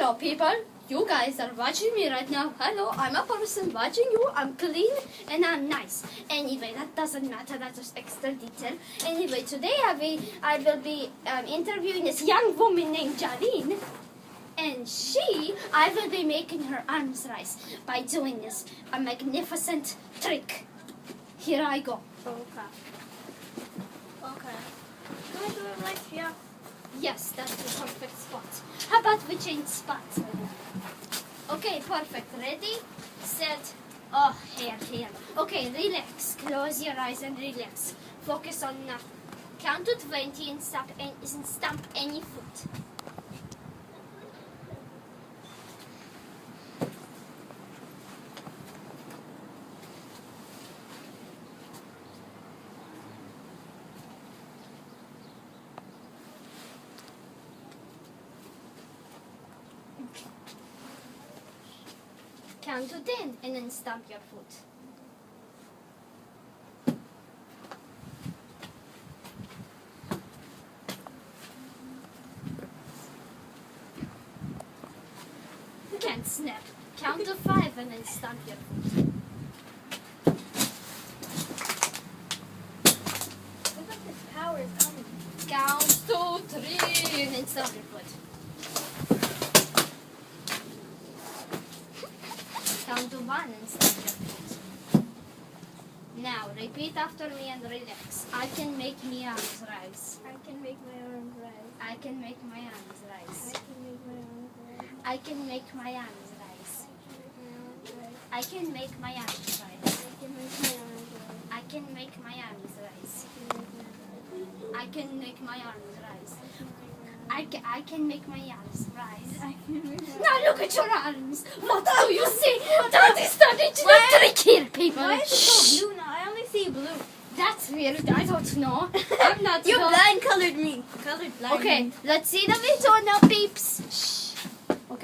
Hello, people. You guys are watching me right now. Hello, I'm a person watching you. I'm clean and I'm nice. Anyway, that doesn't matter. That's just extra detail. Anyway, today I will be interviewing this young woman named Jareen. And I will be making her arms rise by doing this a magnificent trick. Here I go. Okay. Can I do it right here? Yes, that's the perfect spot. How about we change spots? Okay, perfect. Ready, set. Oh, here. Okay, relax. Close your eyes and relax. Focus on count to 20 and stamp any foot. Count to 10 and then stamp your foot. You can't snap. Count to 5 and then stamp your foot. Look at this power is coming. Count to 3 and then stamp your foot. Count to 1 and stamp your foot. Now repeat after me and relax. I can make my arms rise. I can make my arms rise. I can make my arms rise. I can make my arms rise. I can make my arms rise. I can make my arms rise. I can make my arms rise. I can make my arms rise. I can make my Now look at your arms. What do you see? That is the original trick here, people. Why is it so blue now? I only see blue. That's weird. I don't know. I'm not You sure. blind colored me. Colored blind. Okay, me. let's see the video now, peeps.